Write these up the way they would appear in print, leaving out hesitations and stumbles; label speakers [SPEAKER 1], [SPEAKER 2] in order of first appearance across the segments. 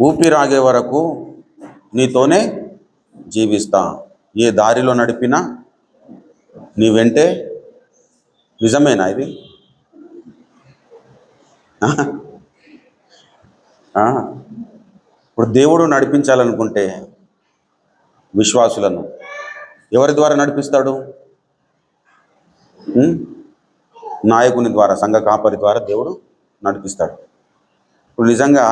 [SPEAKER 1] ఊపిరాగే వరకు నీతోనే జీవిస్తా. ఏ దారిలో నడిపినా నీ వెంటే. నిజమేనా ఇది? ఇప్పుడు దేవుడు నడిపించాలనుకుంటే విశ్వాసులను ఎవరి ద్వారా నడిపిస్తాడు? నాయకుని ద్వారా, సంఘ కాపరి ద్వారా దేవుడు నడిపిస్తాడు. ఇప్పుడు నిజంగా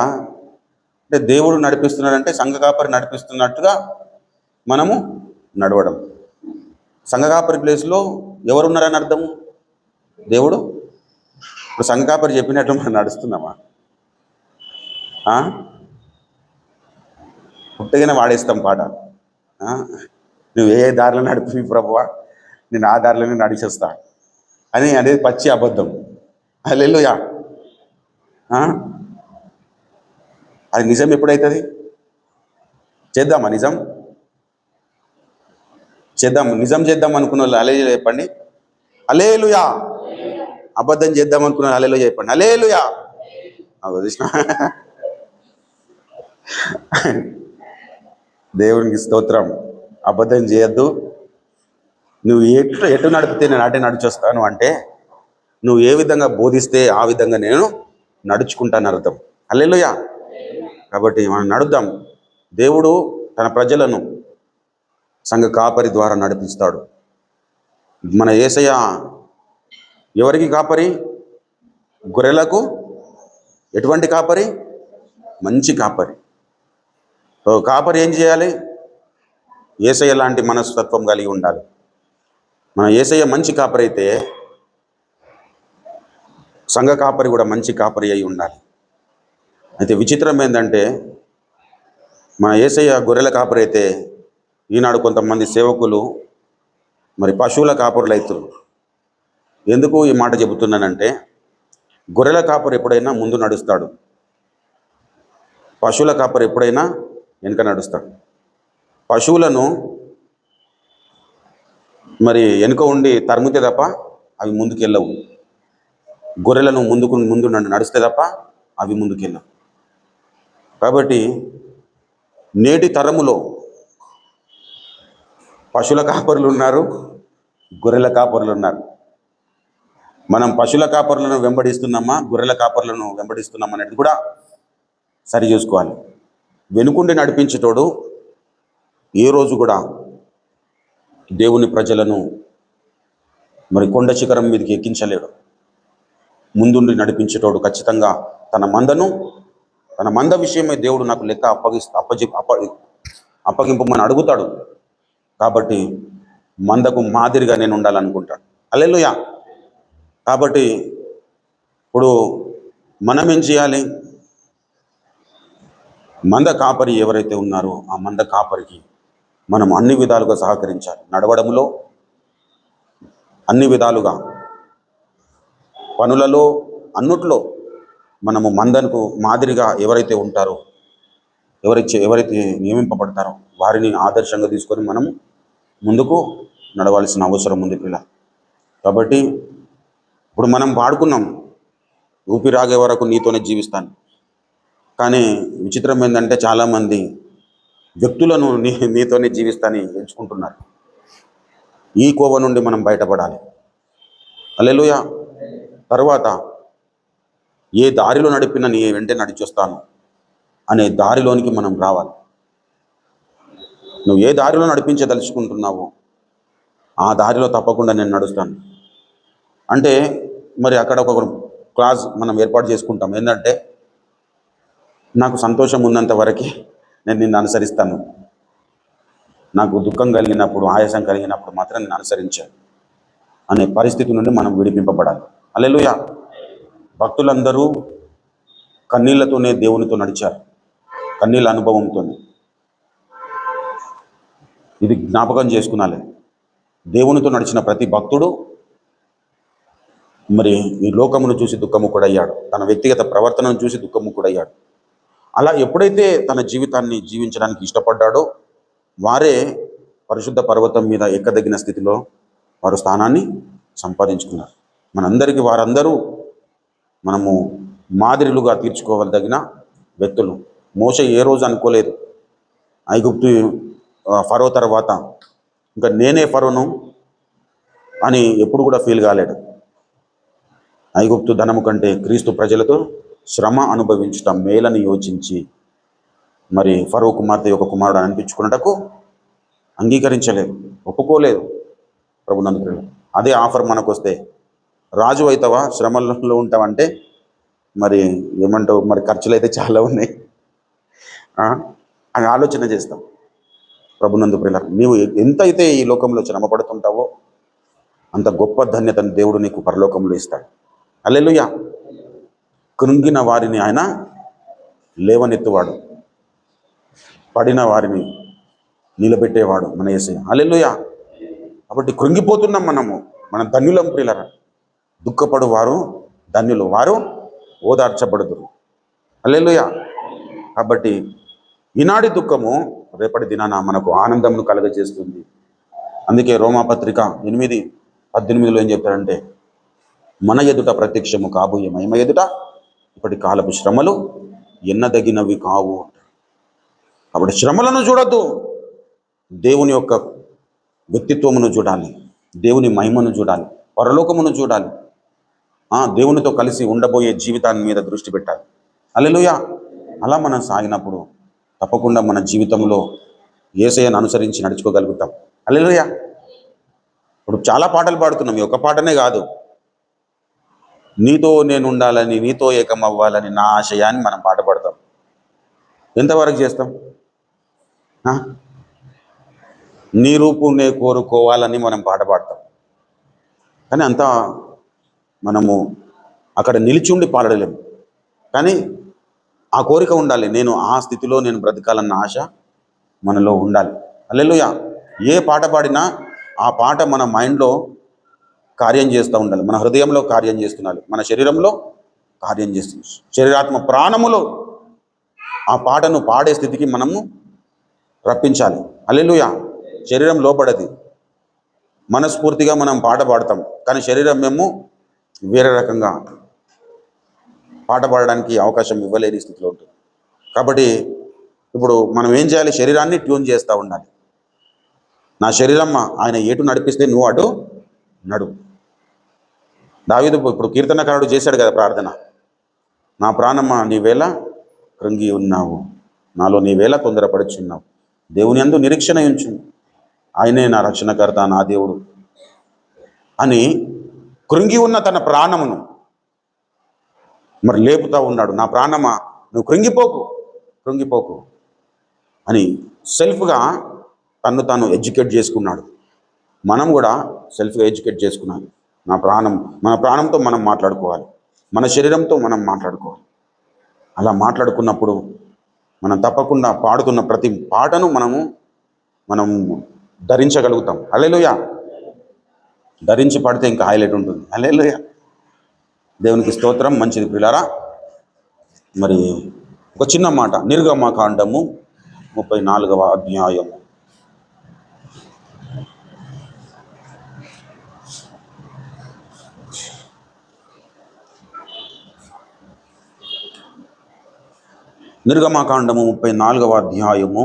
[SPEAKER 1] అంటే దేవుడు నడిపిస్తున్నాడంటే సంఘ కాపరి నడిపిస్తున్నట్టుగా మనము నడవడం. సంఘ కాపరి ప్లేస్లో ఎవరున్నారని అర్థము? దేవుడు. ఇప్పుడు సంఘ కాపరి చెప్పినట్లు మనం నడుస్తున్నామా? పుట్టగానే వాడేస్తాం పాట. నువ్వు ఏ దారిలో నడిపి ప్రభువా, నేను ఆ దారిలోనే నడిచేస్తా అని అనేది పచ్చి అబద్ధం. హల్లెలూయా. అది నిజం ఎప్పుడైతుంది? చేద్దామా? నిజం చేద్దాం అనుకున్న వాళ్ళు హల్లెలూయా చెప్పండి. హల్లెలూయా. అబద్ధం చేద్దాం అనుకున్న హల్లెలూయా చెప్పండి. హల్లెలూయా. దేవునికి స్తోత్రం. అబద్ధం చేయొద్దు. నువ్వు ఎటు నడిపితే నేను అటే నడిచొస్తాను అంటే, నువ్వు ఏ విధంగా బోధిస్తే ఆ విధంగా నేను నడుచుకుంటాను అర్థం. హల్లెలూయా. కాబట్టి మనం నడుద్దాం. దేవుడు తన ప్రజలను సంఘ కాపరి ద్వారా నడిపిస్తాడు. మన యేసయ్య ఎవరికి కాపరి? గొర్రెలకు. ఎటువంటి కాపరి? మంచి కాపరి. కాపరి ఏం చేయాలి? యేసయ్య లాంటి మనస్తత్వం కలిగి ఉండాలి. మన యేసయ్య మంచి కాపరి అయితే సంఘ కాపరి కూడా మంచి కాపరి అయి ఉండాలి. అయితే విచిత్రం ఏంటంటే, మన యేసయ్య గొర్రెల కాపరి అయితే ఈనాడు కొంతమంది సేవకులు మరి పశువుల కాపరులు అవుతున్నారు. ఎందుకు ఈ మాట చెబుతున్నానంటే, గొర్రెల కాపరి ఎప్పుడైనా ముందు నడుస్తాడు, పశువుల కాపరి ఎప్పుడైనా వెనుక నడుస్తాడు. పశువులను మరి వెనుక ఉండి తరుముతే తప్ప అవి ముందుకెళ్ళవు. గొర్రెలను ముందు నడిస్తే తప్ప అవి ముందుకెళ్ళవు. కాబట్టి నేటి తరములో పశువుల కాపరులు ఉన్నారు, గొర్రెల కాపరులు ఉన్నారు. మనం పశువుల కాపరులను వెంబడిస్తున్నామా, గొర్రెల కాపరులను వెంబడిస్తున్నామా అనేది కూడా సరి చూసుకోవాలి. వెనుకుండి నడిపించేటోడు ఏ రోజు కూడా దేవుని ప్రజలను మరి కొండ శిఖరం మీదకి ఎక్కించలేడు. ముందుండి నడిపించేటోడు ఖచ్చితంగా తన మంద విషయమే దేవుడు నాకు లెక్క అప్పగింపమని అడుగుతాడు. కాబట్టి మందకు మాదిరిగా నేను ఉండాలనుకుంటాడు. హల్లెలూయా. కాబట్టి ఇప్పుడు మనం ఏం చేయాలి? మంద కాపరి ఎవరైతే ఉన్నారో ఆ మంద కాపరికి మనం అన్ని విధాలుగా సహకరించాలి. నడవడంలో అన్ని విధాలుగా, పనులలో, అన్నిట్లో మనము మందకు మాదిరిగా ఎవరైతే ఉంటారో, ఎవరైతే నియమింపబడతారో వారిని ఆదర్శంగా తీసుకొని మనము ముందుకు నడవాల్సిన అవసరం ఉంది పిల్ల. కాబట్టి ఇప్పుడు మనం పాడుకున్నాం, ఊపిరాగే వరకు నీతోనే జీవిస్తాను. కానీ విచిత్రం ఏంటంటే చాలామంది వ్యక్తులను నీతోనే జీవిస్తాని ఎంచుకుంటున్నారు. ఈ కోవ నుండి మనం బయటపడాలి. హల్లెలూయా. తర్వాత ఏ దారిలో నడిపినా నీ వెంటే నడిచొస్తాను అనే దారిలోనికి మనం రావాలి. నువ్వు ఏ దారిలో నడిపించదలుచుకుంటున్నావో ఆ దారిలో తప్పకుండా నేను నడుస్తాను అంటే, మరి అక్కడ ఒక క్లాస్ మనం ఏర్పాటు చేసుకుంటాం. ఏంటంటే, నాకు సంతోషం ఉన్నంత వరకు నేను నిన్ను అనుసరిస్తాను, నాకు దుఃఖం కలిగినప్పుడు, ఆయాసం కలిగినప్పుడు మాత్రం నేను అనుసరించాను అనే పరిస్థితి నుండి మనం విడిపింపబడాలి. హల్లెలూయా. భక్తులందరూ కన్నీళ్లతోనే దేవునితో నడిచారు, కన్నీళ్ళ అనుభవంతో. ఇది జ్ఞాపకం చేసుకునాలి. దేవునితో నడిచిన ప్రతి భక్తుడు మరి ఈ లోకమును చూసి దుఃఖముఖుడయ్యాడు, తన వ్యక్తిగత ప్రవర్తనను చూసి దుఃఖముఖుడయ్యాడు. అలా ఎప్పుడైతే తన జీవితాన్ని జీవించడానికి ఇష్టపడ్డాడో వారే పరిశుద్ధ పర్వతం మీద ఎక్కదగిన స్థితిలో వారు స్థానాన్ని సంపాదించుకున్నారు. మనందరికీ వారందరూ మనము మాదిరిలుగా తీర్చుకోవదగిన వ్యక్తులు. మోషే ఏ రోజు అనుకోలేదు ఐగుప్తు ఫరో తర్వాత ఇంకా నేనే ఫరోను అని ఎప్పుడు కూడా ఫీల్ కాలేడు. ఐగుప్తు ధనము కంటే క్రీస్తు ప్రజలతో శ్రమ అనుభవించటం మేలని యోచించి మరి ఫరో కుమార్తె యొక్క కుమారుడు అనిపించుకున్నటకు అంగీకరించలేదు, ఒప్పుకోలేదు. ప్రభునందు అదే ఆఫర్ మనకు వస్తే రాజు అవుతావా శ్రమల్లో ఉంటావంటే మరి ఏమంటావు, మరి ఖర్చులు అయితే చాలా ఉన్నాయి అని ఆలోచన చేస్తాం. ప్రభునందు ప్రియుల, నీవు ఎంత అయితే ఈ లోకంలో శ్రమ పడుతుంటావో అంత గొప్ప ధన్యతను దేవుడు నీకు పరలోకంలో ఇస్తాడు. హల్లెలూయా. కృంగిన వారిని ఆయన లేవనెత్తువాడు, పడిన వారిని నిలబెట్టేవాడు మన యేసయ్య. హల్లెలూయా. కాబట్టి కృంగిపోతున్నాం మనం ధన్యులం ప్రియులరా. దుఃఖపడు వారు ధన్యులు, వారు ఓదార్చబడుదురు. హల్లెలూయా. కాబట్టి ఈనాటి దుఃఖము రేపటి దినాన మనకు ఆనందంను కలగజేస్తుంది. అందుకే రోమాపత్రిక 8:18 ఏం చెప్తారంటే, మన ఎదుట ప్రత్యక్షము కాబోయే మహిమ ఎదుట ఇప్పటి కాలపు శ్రమలు ఎన్నదగినవి కావు. కాబట్టి శ్రమలను చూడొద్దు, దేవుని యొక్క వ్యక్తిత్వమును చూడాలి, దేవుని మహిమను చూడాలి, పరలోకమును చూడాలి, దేవునితో కలిసి ఉండబోయే జీవితాన్ని మీద దృష్టి పెట్టాలి. హల్లెలూయా. అలా మనం సాగినప్పుడు తప్పకుండా మన జీవితంలో యేసయ్యను అనుసరించి నడుచుకోగలుగుతాం. హల్లెలూయా. ఇప్పుడు చాలా పాటలు పాడుతున్నాం, ఈ ఒక్క పాటనే కాదు. నీతో నేను ఉండాలని, నీతో ఏకం అవ్వాలని నా ఆశయాన్ని మనం పాట పాడతాం. ఎంతవరకు చేస్తాం? నీ రూపునే కోరుకోవాలని మనం పాట పాడతాం, కానీ అంతా మనము అక్కడ నిలిచి ఉండి పాడలేము. కానీ ఆ కోరిక ఉండాలి, నేను ఆ స్థితిలో నేను బ్రతకాలన్న ఆశ మనలో ఉండాలి. హల్లెలూయా. ఏ పాట పాడినా ఆ పాట మన మైండ్లో కార్యం చేస్తూ ఉండాలి, మన హృదయంలో కార్యం చేస్తున్నారు, మన శరీరంలో కార్యం చేస్తుంది. శరీరాత్మ ప్రాణములో ఆ పాటను పాడే స్థితికి మనము రప్పించాలి. హల్లెలూయా. శరీరం లోపడది, మనస్ఫూర్తిగా మనం పాట పాడతాం, కానీ శరీరం మేము వేరే రకంగా పాట పాడడానికి అవకాశం ఇవ్వలేని స్థితిలో ఉంటుంది. కాబట్టి ఇప్పుడు మనం ఏం చేయాలి? శరీరాన్ని ట్యూన్ చేస్తూ ఉండాలి. నా శరీరం ఆయన ఎటు నడిపిస్తే నువ్వు అటు నడువు. దావీదు ఇప్పుడు కీర్తనకారుడు చేశాడు కదా ప్రార్థన, నా ప్రాణమా నీవేళ కృంగి ఉన్నావు, నాలో నీవేళ తొందరపడుచున్నావు, దేవుని యందు నిరీక్షణ ఉంచు, ఆయనే నా రక్షణకర్త, నా దేవుడు అని కృంగి ఉన్న తన ప్రాణమును మరి లేపుతా ఉన్నాడు. నా ప్రాణమా నువ్వు కృంగిపోకు అని సెల్ఫ్గా తన్ను తాను ఎడ్యుకేట్ చేసుకున్నాడు. మనం కూడా సెల్ఫ్గా ఎడ్యుకేట్ చేసుకున్నాను. మన ప్రాణంతో మనం మాట్లాడుకోవాలి, మన శరీరంతో మనం మాట్లాడుకోవాలి. అలా మాట్లాడుకున్నప్పుడు మనం తప్పకుండా పాడుతున్న ప్రతి పాటను మనం ధరించగలుగుతాం. హల్లెలూయా. ధరించి పాడితే ఇంకా హైలైట్ ఉంటుంది. హల్లెలూయా. దేవునికి స్తోత్రం. మంచిది ప్రియులారా. మరి ఒక చిన్న మాట, నిర్గమకాండము 34వ అధ్యాయము. నిర్గమకాండము 34వ అధ్యాయము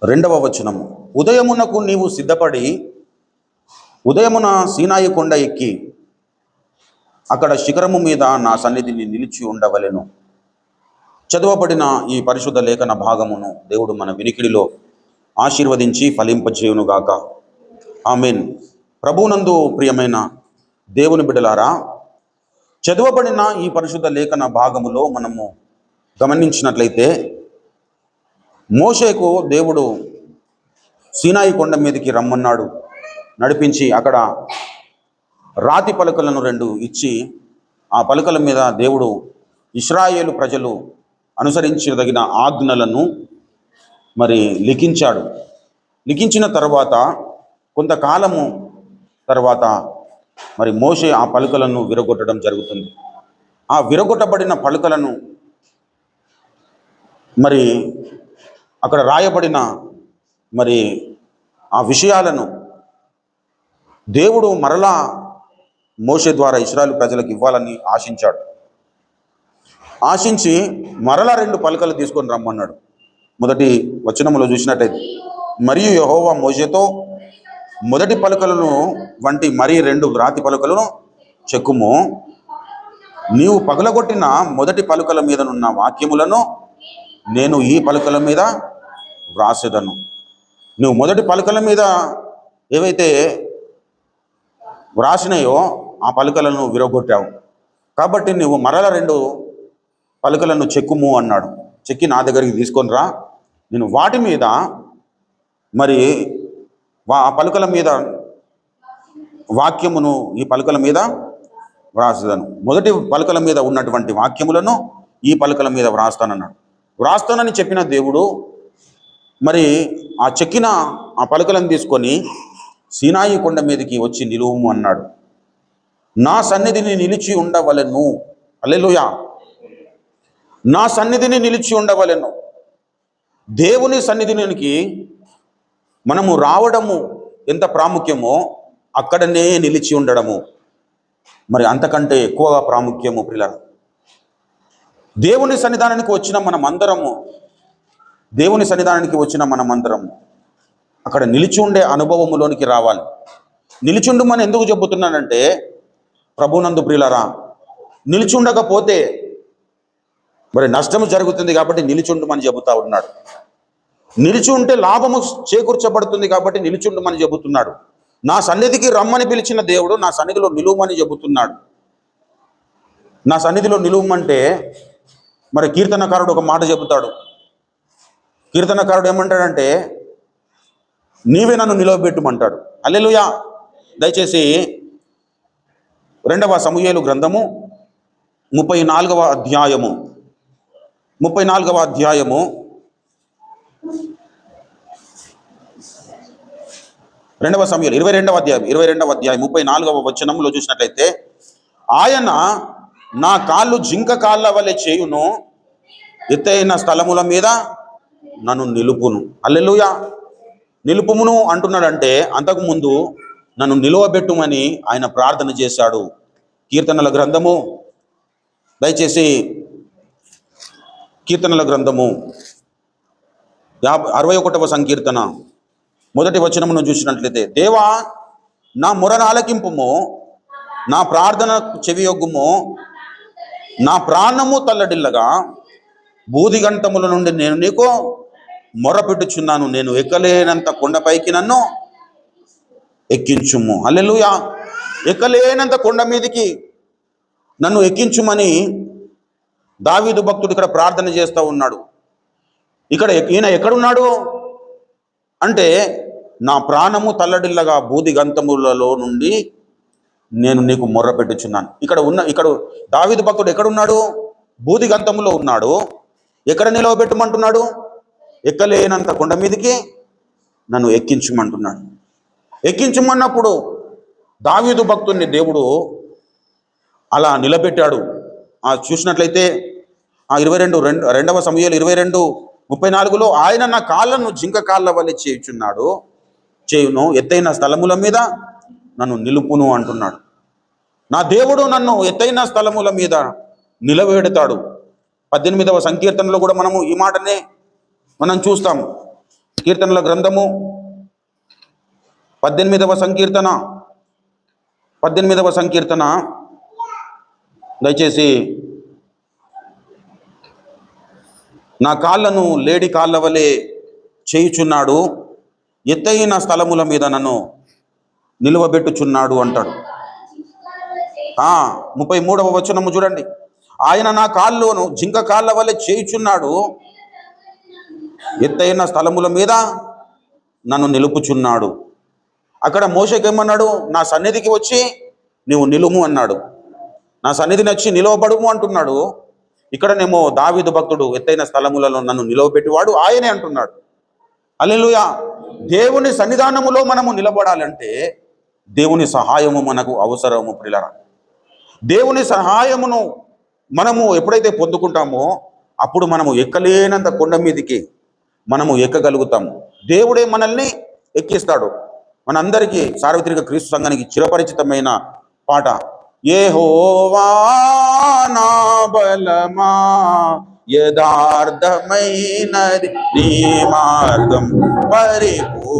[SPEAKER 1] 2వ వచనము. ఉదయమునకు నీవు సిద్ధపడి ఉదయమున సీనాయి కొండ ఎక్కి అక్కడ శిఖరము మీద నా సన్నిధిని నిలిచి ఉండవలెను. చదవబడిన ఈ పరిశుద్ధ లేఖన భాగమును దేవుడు మన వినికిడిలో ఆశీర్వదించి ఫలింపజేయునుగాక. ఆమేన్. ప్రభువునందు ప్రియమైన దేవుని బిడ్డలారా, చదవబడిన ఈ పరిశుద్ధ లేఖన భాగములో మనము గమనించినట్లయితే, మోషేకు దేవుడు సీనాయి కొండ మీదకి రమ్మన్నాడు, నడిపించి అక్కడ రాతి పలకలను 2 ఇచ్చి ఆ పలకల మీద దేవుడు ఇశ్రాయేలు ప్రజలు అనుసరించదగిన ఆజ్ఞలను మరి లిఖించాడు. లిఖించిన తర్వాత కొంతకాలము తర్వాత మరి మోషే ఆ పలకలను విరగొట్టడం జరుగుతుంది. ఆ విరగొట్టబడిన పలకలను మరి అక్కడ రాయబడిన మరి ఆ విషయాలను దేవుడు మరలా మోషే ద్వారా ఇశ్రాయేలు ప్రజలకు ఇవ్వాలని ఆశించాడు. ఆశించి మరలా 2 పలకలు తీసుకొని రమ్మన్నాడు. మొదటి వచనములో చూసినట్లయితే, మరియు యెహోవా మోషేతో మొదటి పలకలను వంటి మరి 2 రాతి పలకలను చెక్కుము. నీవు పగలగొట్టిన మొదటి పలకల మీదనున్న వాక్యములను నేను ఈ పలకల మీద వ్రాసేదను. నువ్వు మొదటి పలకల మీద ఏవైతే వ్రాసినాయో ఆ పలకలను విరగొట్టావు, కాబట్టి నువ్వు మరల 2 పలకలను చెక్కుము అన్నాడు. చెక్కి నా దగ్గరికి తీసుకొని రా, నేను వాటి మీద మరి ఆ పలకల మీద వాక్యమును ఈ పలకల మీద వ్రాసేదను. మొదటి పలకల మీద ఉన్నటువంటి వాక్యములను ఈ పలకల మీద వ్రాస్తానన్నాడు. వ్రాస్తానని చెప్పిన దేవుడు మరి ఆ చెక్కిన ఆ పలకలను తీసుకొని సీనాయి కొండ మీదకి వచ్చి నిలువుము అన్నాడు. నా సన్నిధిని నిలిచి ఉండవలెను. హల్లెలూయా. నా సన్నిధిని నిలిచి ఉండవలెను. దేవుని సన్నిధినికి మనము రావడము ఎంత ప్రాముఖ్యమో అక్కడనే నిలిచి ఉండడము మరి అంతకంటే ఎక్కువగా ప్రాముఖ్యము ప్రియులారా. దేవుని సన్నిధానానికి వచ్చిన మనమందరము అక్కడ నిలిచి ఉండే అనుభవములోనికి రావాలి. నిలిచుండమని ఎందుకు చెబుతున్నానంటే, ప్రభునందు ప్రియులారా, నిలిచి ఉండకపోతే మరి నష్టము జరుగుతుంది కాబట్టి నిలిచుండమని చెబుతా ఉన్నాడు. నిలిచి ఉంటే లాభము చేకూర్చబడుతుంది కాబట్టి నిలిచుండమని చెబుతున్నాడు. నా సన్నిధికి రమ్మని పిలిచిన దేవుడు నా సన్నిధిలో నిలువమని చెబుతున్నాడు. నా సన్నిధిలో నిలువమంటే మరి కీర్తనకారుడు ఒక మాట చెబుతాడు. కీర్తనకారుడు ఏమంటాడంటే, నీవే నన్ను నిలవబెట్టుమంటాడు. హల్లెలూయా. దయచేసి 2వ సమూయేలు గ్రంథము 34వ అధ్యాయము 34వ అధ్యాయము 2వ సమూయేలు 22వ అధ్యాయం 34వ వచనంలో చూసినట్లయితే, ఆయన నా కాళ్ళు జింక కాళ్ళ వలె చేయును, ఎత్తైన స్థలముల మీద నన్ను నిలుపును. హల్లెలూయా. నిలుపుమును అంటున్నాడంటే అంతకుముందు నన్ను నిలువబెట్టుమని ఆయన ప్రార్థన చేశాడు. కీర్తనల గ్రంథము, దయచేసి కీర్తనల గ్రంథము 61వ సంకీర్తన మొదటి వచనమును చూసినట్లయితే, దేవా నా మొరను ఆలకింపుము, నా ప్రార్థన చెవియొగ్గుము, నా ప్రాణము తల్లడిల్లగా బూదిగంతముల నుండి నేను నీకు మొరపెట్టుచున్నాను, నేను ఎక్కలేనంత కొండపైకి నన్ను ఎక్కించుము. హల్లెలూయా. ఎక్కలేనంత కొండ మీదికి నన్ను ఎక్కించుమని దావీదు భక్తుడు ఇక్కడ ప్రార్థన చేస్తూ ఉన్నాడు. ఇక్కడ ఈయన ఎక్కడున్నాడు అంటే, నా ప్రాణము తల్లడిల్లగా బూదిగంతములలో నుండి నేను నీకు మొర్రపెట్టుచున్నాను. ఇక్కడ దావీదు భక్తుడు ఎక్కడున్నాడు? బూదిగంతములో ఉన్నాడు. ఎక్కడ నిలవబెట్టమంటున్నాడు? ఎక్కలేనంత కొండ మీదకి నన్ను ఎక్కించమంటున్నాడు. ఎక్కించమన్నప్పుడు దావీదు భక్తుడిని దేవుడు అలా నిలబెట్టాడు. చూసినట్లయితే 2వ సమూయేలు 22:34లో, ఆయన నా కాళ్ళను జింక కాళ్ళ వలె చేయును, ఎత్తైన స్థలముల మీద నన్ను నిలుపును అంటున్నాడు. నా దేవుడు నన్ను ఎత్తైన స్థలముల మీద నిలబెడతాడు. 18వ సంకీర్తనలో కూడా మనము ఈ మాటనే మనం చూస్తాం. కీర్తనల గ్రంథము 18వ సంకీర్తన దయచేసి, నా కాళ్ళను లేడి కాళ్ళ వలె చేయుచున్నాడు, ఎత్తైన స్థలముల మీద నన్ను నిలువబెట్టుచున్నాడు అంటాడు. 33వ వచనము చూడండి, ఆయన నా కాళ్ళను జింక కాళ్ళ వలె చేయుచున్నాడు, ఎత్తైన స్థలముల మీద నన్ను నిలుపుచున్నాడు. అక్కడ మోషేకి ఏమన్నాడు? నా సన్నిధికి వచ్చి నీవు నిలుము అన్నాడు. నా సన్నిధిని వచ్చి నిలవబడుము అంటున్నాడు. ఇక్కడనేమో దావీదు భక్తుడు ఎత్తైన స్థలములలో నన్ను నిలవబెట్టివాడు ఆయనే అంటున్నాడు. హల్లెలూయా. దేవుని సన్నిధానములో మనము నిలబడాలంటే దేవుని సహాయము మనకు అవసరము ప్రియులారా. దేవుని సహాయమును మనము ఎప్పుడైతే పొందుకుంటామో అప్పుడు మనము ఎక్కలేనంత కొండ మీదికి మనము ఎక్కగలుగుతాము. దేవుడే మనల్ని ఎక్కిస్తాడు. మనందరికీ సార్వత్రిక క్రీస్తు సంఘానికి చిరపరిచితమైన పాట యెహోవా నా బలమా, యథార్థమైనది నీ మార్గం, పరిపూర్ణమైనది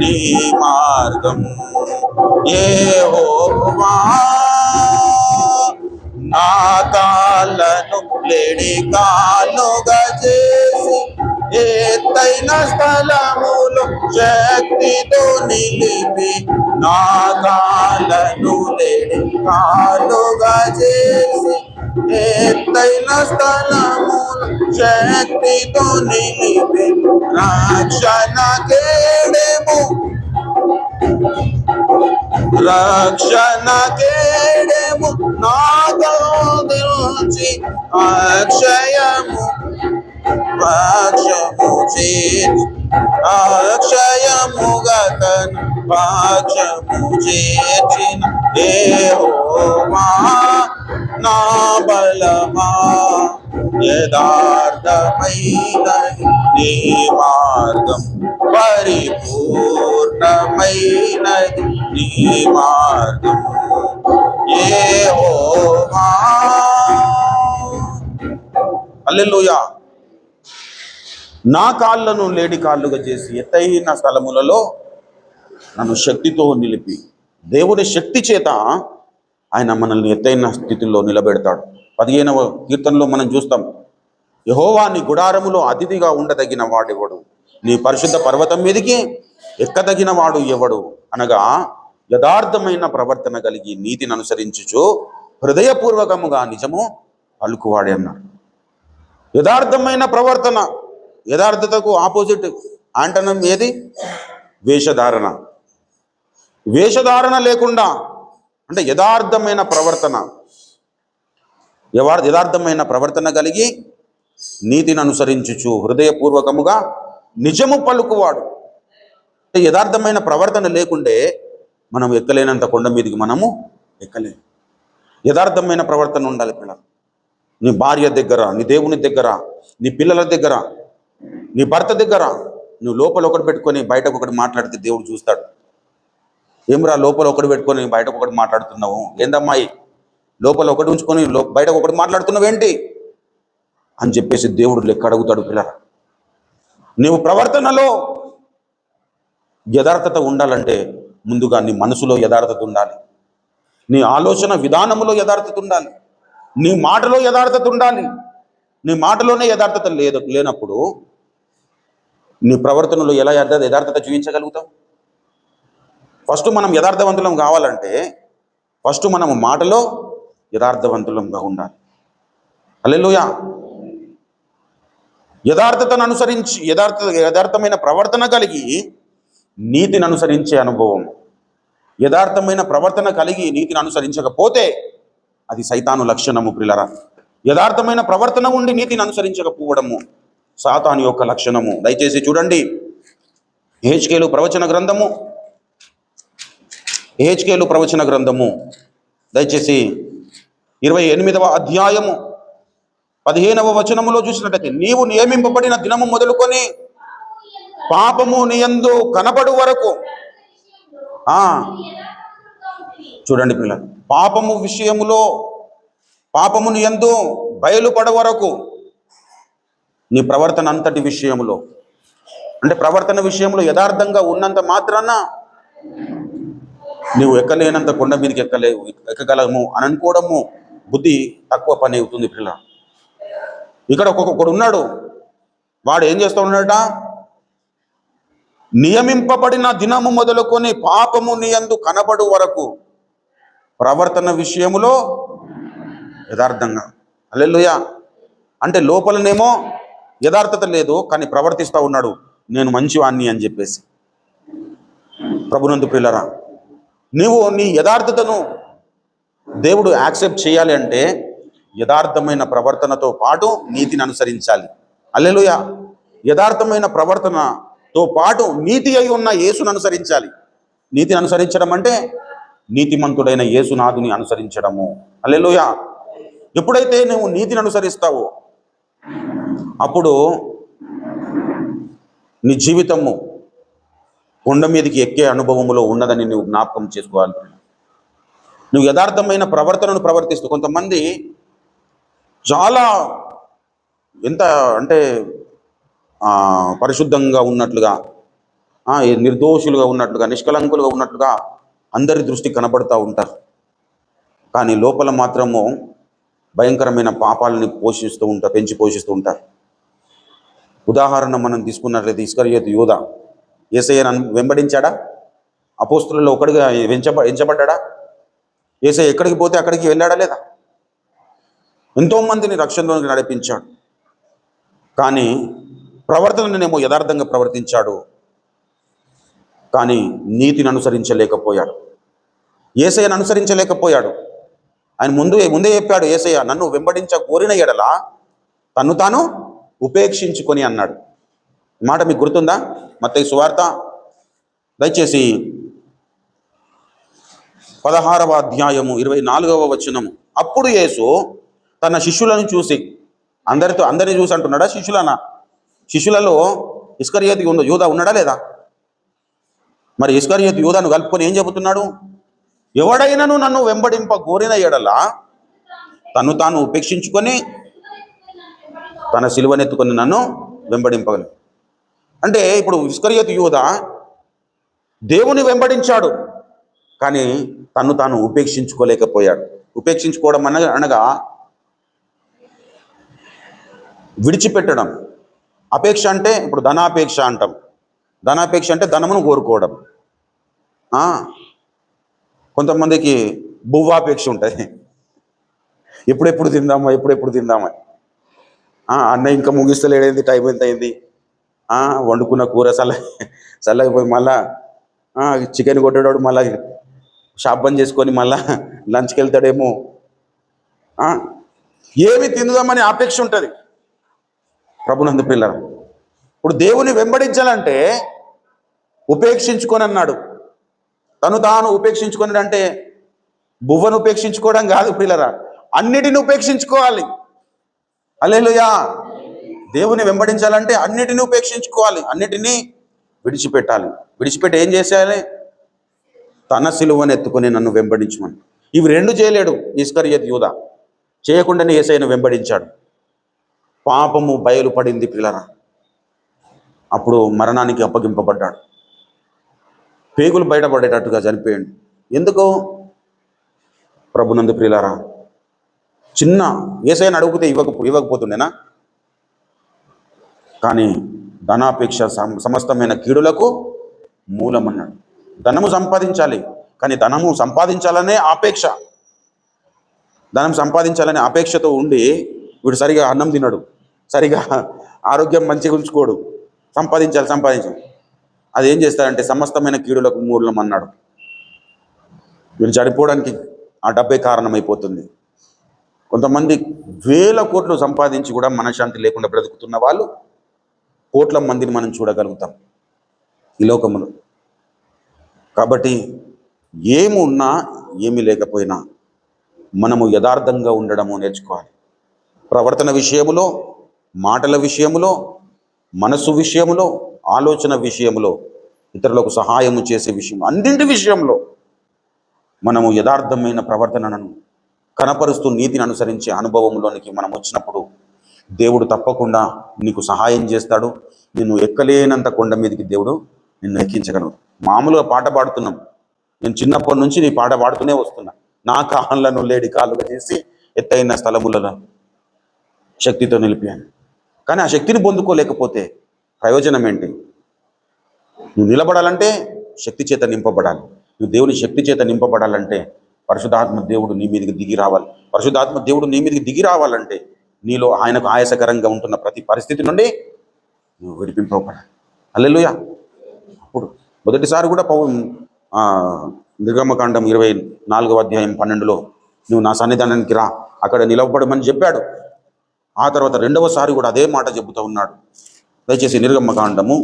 [SPEAKER 1] నీ మార్గం. యెహోవా నా కాళ్ళను లేడి కాళ్ళుగా చేసి, ఎత్తైన స్థలములో శక్తితో నిలిపి, నా కాళ్ళను లేడి కాళ్ళుగా చేసి, ఎత్తైన స్థలములో శక్తితో నిలిపి, రక్షణ కేడెము నాతో దిల్చి, అక్షయము పక్షము చేర్చి, అక్షయముగా తన పక్షము చేర్చిన యెహోవా నా బలమా, యథార్థమైనది నీ మార్గం, పరిపూర్ణమైనది నీ మార్గం. యెహోవా. హల్లెలూయా. నా కాళ్ళను లేడి కాళ్ళుగా చేసి, ఎత్తైన స్థలములలో నన్ను శక్తితో నిలిపి. దేవుని శక్తి చేత ఆయన మనల్ని ఎత్తైన స్థితిలో నిలబెడతాడు. 15వ కీర్తనలో మనం చూస్తాం, యెహోవా నీ గుడారములో అతిథిగా ఉండదగిన వాడెవడు, నీ పరిశుద్ధ పర్వతం మీదికి ఎక్కదగిన వాడు ఎవడు అనగా, యథార్థమైన ప్రవర్తన కలిగి నీతిని అనుసరించుచు హృదయపూర్వకముగా నిజము పలుకువాడే అన్నాడు. యథార్థమైన ప్రవర్తన, యథార్థతకు ఆపోజిట్ ఆంటనం ఏది? వేషధారణ. వేషధారణ లేకుండా, అంటే యథార్థమైన ప్రవర్తన, యథార్థమైన ప్రవర్తన కలిగి నీతిని అనుసరించుచు హృదయపూర్వకముగా నిజము పలుకువాడు. అంటే యథార్థమైన ప్రవర్తన లేకుండే మనం ఎక్కలేనంత కొండ మీదకి మనము ఎక్కలేము. యథార్థమైన ప్రవర్తన ఉండాలి పిల్లలు. నీ భార్య దగ్గర, నీ దేవుని దగ్గర, నీ పిల్లల దగ్గర, నీ భర్త దగ్గర నువ్వు లోపల ఒకటి పెట్టుకొని బయటకు ఒకటి మాట్లాడితే దేవుడు చూస్తాడు. ఏమరా లోపల ఒకటి పెట్టుకొని బయటకు ఒకటి మాట్లాడుతున్నావు, ఏందమ్మాయి లోపల ఒకటి ఉంచుకొని బయటకు ఒకటి మాట్లాడుతున్నావు ఏంటి అని చెప్పేసి దేవుడు లెక్క అడుగుతాడు. పిల్లల, నీవు ప్రవర్తనలో యథార్థత ఉండాలంటే ముందుగా నీ మనసులో యథార్థత ఉండాలి, నీ ఆలోచన విధానంలో యథార్థత ఉండాలి, నీ మాటలో యథార్థత ఉండాలి. నీ మాటలోనే యథార్థత లేనప్పుడు నీ ప్రవర్తనలో ఎలా యథార్థత చూపించగలుగుతావు? ఫస్ట్ మనం యథార్థవంతులం కావాలంటే ఫస్ట్ మనము మాటలో యథార్థవంతులంగా ఉండాలి. హల్లెలూయా. యథార్థతను అనుసరించి యథార్థమైన ప్రవర్తన కలిగి నీతిని అనుసరించే అనుభవం. యథార్థమైన ప్రవర్తన కలిగి నీతిని అనుసరించకపోతే అది సైతాను లక్షణము ప్రియులారా. యథార్థమైన ప్రవర్తన ఉండి నీతిని అనుసరించకపోవడము సాతాను యొక్క లక్షణము. దయచేసి చూడండి, యెహెజ్కేలు ప్రవచన గ్రంథము దయచేసి 28వ అధ్యాయము 15వ వచనములో చూసినట్లయితే, నీవు నియమింపబడిన దినము మొదలుకొని పాపము నీ యందు కనబడు వరకు. చూడండి పిల్లలు, పాపము నీ యందు బయలుపడ వరకు, నీ ప్రవర్తన అంతటి విషయంలో, అంటే ప్రవర్తన విషయంలో యథార్థంగా ఉన్నంత మాత్రాన నువ్వు ఎక్కలేనంత కొండ మీదకి ఎక్కగలము అని అనుకోవడము బుద్ధి తక్కువ పని అవుతుంది పిల్ల. ఇక్కడ ఒక్కొక్కడు ఉన్నాడు, వాడు ఏం చేస్తూ ఉన్నాడట? నియమింపబడిన దినము మొదలుకొని పాపము నీ యందు కనబడు వరకు ప్రవర్తన విషయములో యథార్థంగా. హల్లెలూయా. అంటే లోపలనేమో యథార్థత లేదు, కానీ ప్రవర్తిస్తూ ఉన్నాడు నేను మంచివాణ్ణి అని చెప్పేసి. ప్రభునందు ప్రియులారా, నీవు నీ యథార్థతను దేవుడు యాక్సెప్ట్ చేయాలి అంటే యథార్థమైన ప్రవర్తనతో పాటు నీతిని అనుసరించాలి. హల్లెలూయా. యథార్థమైన ప్రవర్తనతో పాటు నీతి అయి ఉన్న యేసును అనుసరించాలి. నీతిని అనుసరించడం అంటే నీతిమంతుడైన యేసునాథుని అనుసరించడము. హల్లెలూయా. ఎప్పుడైతే నువ్వు నీతిని అనుసరిస్తావో అప్పుడు నీ జీవితము కొండ మీదకి ఎక్కే అనుభవములో ఉన్నదని నువ్వు జ్ఞాపకం చేసుకోవాలి. నువ్వు యథార్థమైన ప్రవర్తనను ప్రవర్తిస్తూ, కొంతమంది చాలా ఎంత అంటే పరిశుద్ధంగా ఉన్నట్లుగా, నిర్దోషులుగా ఉన్నట్లుగా, నిష్కలంకులుగా ఉన్నట్లుగా అందరి దృష్టి కనబడుతూ ఉంటారు. కానీ లోపల మాత్రము భయంకరమైన పాపాలని పెంచి పోషిస్తూ ఉంటారు. ఉదాహరణ మనం తీసుకున్నట్లయితే ఇస్కరియోతు యూదా యేసయ్యను వెంబడించాడా? అపోస్తులలో ఒకడిగా ఎంచబడ్డా? యేసయ్య ఎక్కడికి పోతే అక్కడికి వెళ్ళాడా లేదా? ఎంతోమందిని రక్షణలోకి నడిపించాడు. కానీ ప్రవర్తననేమో యథార్థంగా ప్రవర్తించాడు, కానీ నీతిని అనుసరించలేకపోయాడు. యేసయ్యను అనుసరించలేకపోయాడు. ఆయన ముందే చెప్పాడు, యేసయ్య నన్ను వెంబడించ కోరిన ఎడల తన్ను తాను ఉపేక్షించుకొని అన్నాడు. మాట మీకు గుర్తుందా? మత్తయి సువార్త దయచేసి 16వ అధ్యాయము 24వ వచనము. అప్పుడు యేసు తన శిష్యులను చూసి, అందరిని చూసి అంటున్నాడా? శిష్యులలో ఇస్కరియోతు యూదా ఉన్నాడా లేదా? మరి ఇస్కరియోతు యూదాను కలుపుకొని ఏం చెబుతున్నాడు? ఎవడైనాను నన్ను వెంబడింప కోరిన ఎడల తను తాను ఉపేక్షించుకొని తన సిలువనెత్తుకొని నన్ను వెంబడింపగలరు. అంటే ఇప్పుడు ఇస్కరియోతు యూదా దేవుని వెంబడించాడు, కానీ తను తాను ఉపేక్షించుకోలేకపోయాడు. ఉపేక్షించుకోవడం అనగా విడిచిపెట్టడం. అపేక్ష అంటే ఇప్పుడు ధనాపేక్ష అంటాం. ధనాపేక్ష అంటే ధనమును కోరుకోవడం. కొంతమందికి భూవాపేక్ష ఉంటుంది. ఎప్పుడెప్పుడు తిందామా. అన్న ఇంకా ముగిస్తలేడేంది, టైం ఎంత అయింది, వండుకున్న కూర చల్లగిపోయి మళ్ళా చికెన్ కొట్టేవాడు మళ్ళా షాప్ బంద్ చేసుకొని మళ్ళా లంచ్కి వెళ్తాడేమో. ఏమి తిందామని ఆపేక్ష ఉంటుంది ప్రభునందు పిల్లలు. ఇప్పుడు దేవుని వెంబడించాలంటే ఉపేక్షించుకొని అన్నాడు. తను తాను ఉపేక్షించుకొని అంటే బువ్వను ఉపేక్షించుకోవడం కాదు పిల్లరా, అన్నిటిని ఉపేక్షించుకోవాలి. హల్లెలూయా. దేవుని వెంబడించాలంటే అన్నిటిని ఉపేక్షించుకోవాలి, అన్నిటినీ విడిచిపెట్టాలి. విడిచిపెట్టి ఏం చేసేయాలి? తన సిలువను ఎత్తుకొని నన్ను వెంబడించమని. ఇవి రెండు చేయలేడు ఇస్కరియోతు యూదా. చేయకుండానే యేసయ్యను వెంబడించాడు. పాపము బయలుపడింది పిల్లరా. అప్పుడు మరణానికి అప్పగింపబడ్డాడు. పేగులు బయటపడేటట్టుగా చనిపోయాడు. ఎందుకు? ప్రభునందు ప్రియులారా, చిన్న యేసయ్యను అడిగితే ఇవ్వకపోతుండేనా? కానీ ధనాపేక్ష సమస్తమైన కీడులకు మూలమన్నాడు. ధనము సంపాదించాలి, కానీ ధనము సంపాదించాలనే ఆపేక్ష. ధనం సంపాదించాలనే ఆపేక్షతో ఉండి వీడు సరిగా అన్నం తినడు, సరిగా ఆరోగ్యం మంచిగా ఉంచుకోడు. సంపాదించాలి. అది ఏం చేస్తాడంటే సమస్తమైన కీడులకు మూలం అన్నాడు. వీళ్ళు చనిపోవడానికి ఆ డబ్బే కారణమైపోతుంది. కొంతమంది 1000 కోట్లు సంపాదించి కూడా మనశ్శాంతి లేకుండా బ్రతుకుతున్న వాళ్ళు కోట్ల మందిని మనం చూడగలుగుతాం ఈ లోకములో. కాబట్టి ఏమున్నా ఏమీ లేకపోయినా మనము యథార్థంగా ఉండడము నేర్చుకోవాలి. ప్రవర్తన విషయములో, మాటల విషయములో, మనసు విషయములో, ఆలోచన విషయములో, ఇతరులకు సహాయము చేసే విషయం, అన్నింటి విషయంలో మనము యథార్థమైన ప్రవర్తనను కనపరుస్తూ నీతిని అనుసరించే అనుభవంలోనికి మనం వచ్చినప్పుడు దేవుడు తప్పకుండా నీకు సహాయం చేస్తాడు. నిన్ను ఎక్కలేనంత కొండ మీదకి దేవుడు నిన్ను ఎక్కించగలడు. మామూలుగా పాట పాడుతున్నాం. నేను చిన్నప్పటి నుంచి నీ పాట పాడుతూనే వస్తున్నా. నా కాళ్ళను లేడి కాళ్ళుగా చేసి ఎత్తైన స్థలములలో శక్తితో నిలిపాను. కానీ ఆ శక్తిని పొందుకోలేకపోతే ప్రయోజనం ఏంటి? నువ్వు నిలబడాలంటే శక్తి చేత నింపబడాలి. నువ్వు దేవుని శక్తి చేత నింపబడాలంటే పరిశుద్ధాత్మ దేవుడు నీ మీదకి దిగి రావాలి. పరిశుద్ధాత్మ దేవుడు నీ మీదకి దిగి రావాలంటే నీలో ఆయనకు ఆయాసకరంగా ఉంటున్న ప్రతి పరిస్థితి నుండి నువ్వు విడిపింపబడాలి. హల్లెలూయా. అప్పుడు మొదటిసారి కూడా నిర్గమకాండం 24వ అధ్యాయం 12లో నువ్వు నా సన్నిధానానికి రా, అక్కడ నిలవబడమని చెప్పాడు. ఆ తర్వాత రెండవసారి కూడా అదే మాట చెబుతూ ఉన్నాడు. దయచేసి నిర్గమకాండము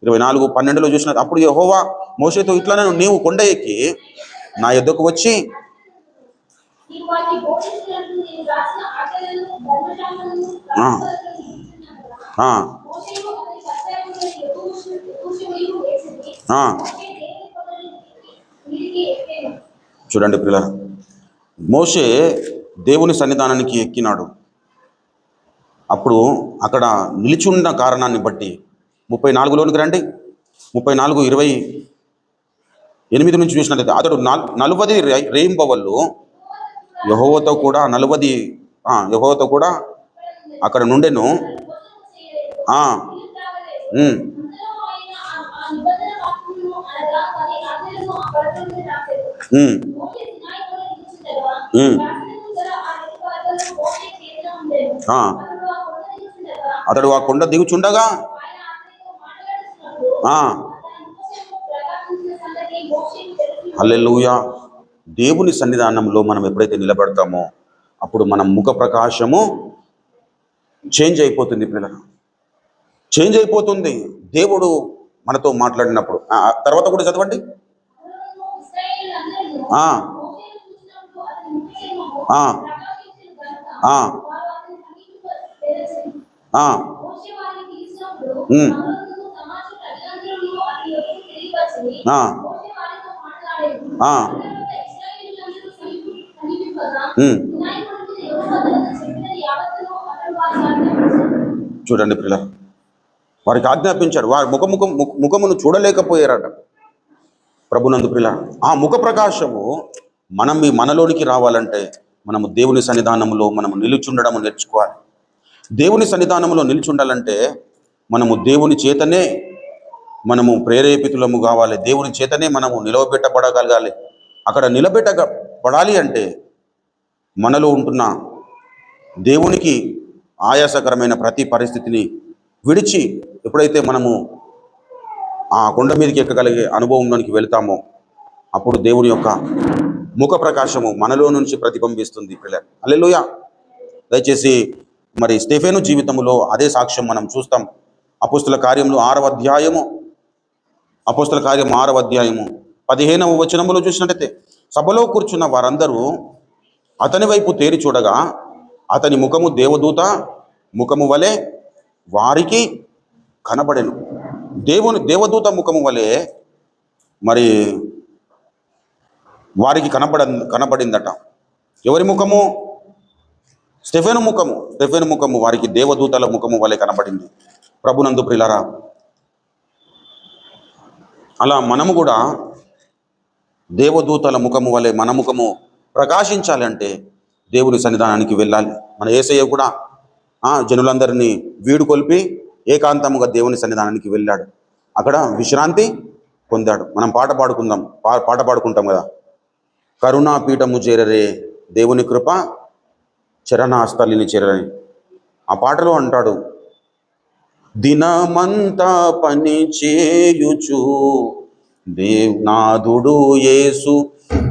[SPEAKER 1] 24:12లో చూసినది. అప్పుడు యెహోవా మోషేతో ఇట్లా, నీవు కొండ ఎక్కి నా యొద్దకు వచ్చి చూడండి పిల్లలు, మోషే దేవుని సన్నిధానానికి ఎక్కినాడు. అప్పుడు అక్కడ నిలిచున్న కారణాన్ని బట్టి 34లోనికి రండి. 34:28 నుంచి చూసినట్లయితే అతడు 40 రేయింబవళ్ళు యెహోవాతో కూడా 40 యెహోవాతో కూడా అక్కడ నుండెను. ఉమ్, ఉమ్, ఉమ్. అతడు ఆ కొండ దిగుచుండగా హల్లెలూయా. దేవుని సన్నిధానంలో మనం ఎప్పుడైతే నిలబడతామో అప్పుడు మన ముఖ ప్రకాశము చేంజ్ అయిపోతుంది పిల్లలు, చేంజ్ అయిపోతుంది. దేవుడు మనతో మాట్లాడినప్పుడు తర్వాత కూడా చదవండి. ఆ ఆ ఆ ఆ చూడండి పిల్ల, వారికి ఆజ్ఞాపించాడు. వారి ముఖమును చూడలేకపోయారట ప్రభునందు పిల్ల. ఆ ముఖ ప్రకాశము మనలోనికి రావాలంటే మనము దేవుని సన్నిధానంలో మనము నిలుచుండడము నేర్చుకోవాలి. దేవుని సన్నిధానంలో నిలుచుండాలంటే మనము దేవుని చేతనే మనము ప్రేరేపితులము కావాలి. దేవుని చేతనే మనము నిలవబెట్టబడగలగాలి. అక్కడ నిలబెట్టబడాలి అంటే మనలో ఉంటున్న దేవునికి ఆయాసకరమైన ప్రతి పరిస్థితిని విడిచి ఎప్పుడైతే మనము ఆ కొండ మీదకి ఎక్కగలిగే అనుభవంలోనికి వెళ్తామో అప్పుడు దేవుని యొక్క ముఖ ప్రకాశము మనలో నుంచి ప్రతిబింబిస్తుంది పిల్లలు. హల్లెలూయా. దయచేసి మరి స్టెఫెను జీవితంలో అదే సాక్ష్యం మనం చూస్తాం. అపోస్తుల కార్యం 6వ అధ్యాయము 15వ వచనములో చూసినట్టయితే సభలో కూర్చున్న వారందరూ అతని వైపు తేరి చూడగా అతని ముఖము దేవదూత ముఖము వలె వారికి కనబడెను. దేవదూత ముఖము వలె మరి వారికి కనబడిందట. ఎవరి ముఖము? స్టెఫెను ముఖము వారికి దేవదూతల ముఖము వలె కనబడింది. ప్రభునందు ప్రియులారా, అలా మనము కూడా దేవదూతల ముఖము వలె మన ముఖము ప్రకాశించాలంటే దేవుని సన్నిధానానికి వెళ్ళాలి. మన యేసయ్య కూడా జనులందరినీ వీడుకొల్పి ఏకాంతముగా దేవుని సన్నిధానానికి వెళ్ళాడు. అక్కడ విశ్రాంతి పొందాడు. మనం పాట పాడుకుంటాం కదా, కరుణాపీఠము చేరరే దేవుని కృప చరణాస్థలిని చేరని. ఆ పాటలో అంటాడు, దినమంతా పని చేయుచు దేవనాథుడు యేసు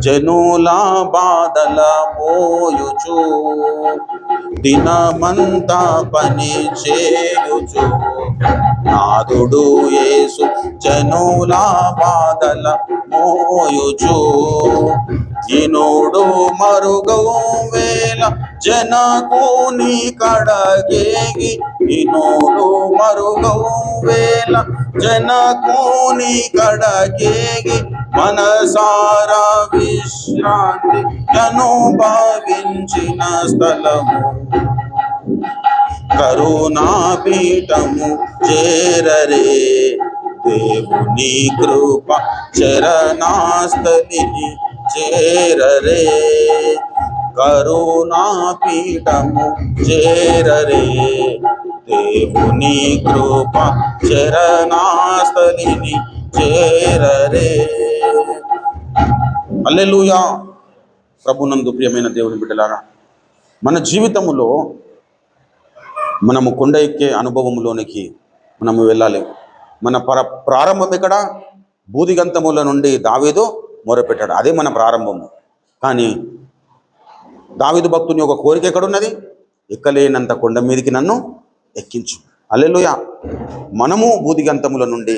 [SPEAKER 1] జనుల బాధల మోయుచు. దినమంతా పని చేయుచు నాథుడు యేసు జనుల బాధల మోయుచు. ఇనుడు మరుగవు వేళ జనకుని కడగేగి. ఇనుడు మరుగవు వేళ జనకుని కడగేగి. మనసారా విశ్రాంతి అనుభవించిన స్థలము కరుణాపీఠము చేరరే దేవుని కృప చరణాస్థలిని చేరరే. కరుణాపీఠము చేరరే దేవుని కృప చరణాస్థలిని చేరరే. హల్లెలూయా. ప్రభునందు ప్రియమైన దేవుని బిడ్డలారా, మన జీవితములో మనము కొండ ఎక్కే అనుభవంలోనికి మనము వెళ్ళాలి. మన ప్రారంభం ఎక్కడ? బూదిగంతముల నుండి దావీదు మొరపెట్టాడు, అదే మన ప్రారంభము. కానీ దావీదు భక్తుని ఒక కోరిక ఎక్కడున్నది? ఎక్కలేనంత కొండ మీదకి నన్ను ఎక్కించు. హల్లెలూయా. మనము బూదిగంతముల నుండి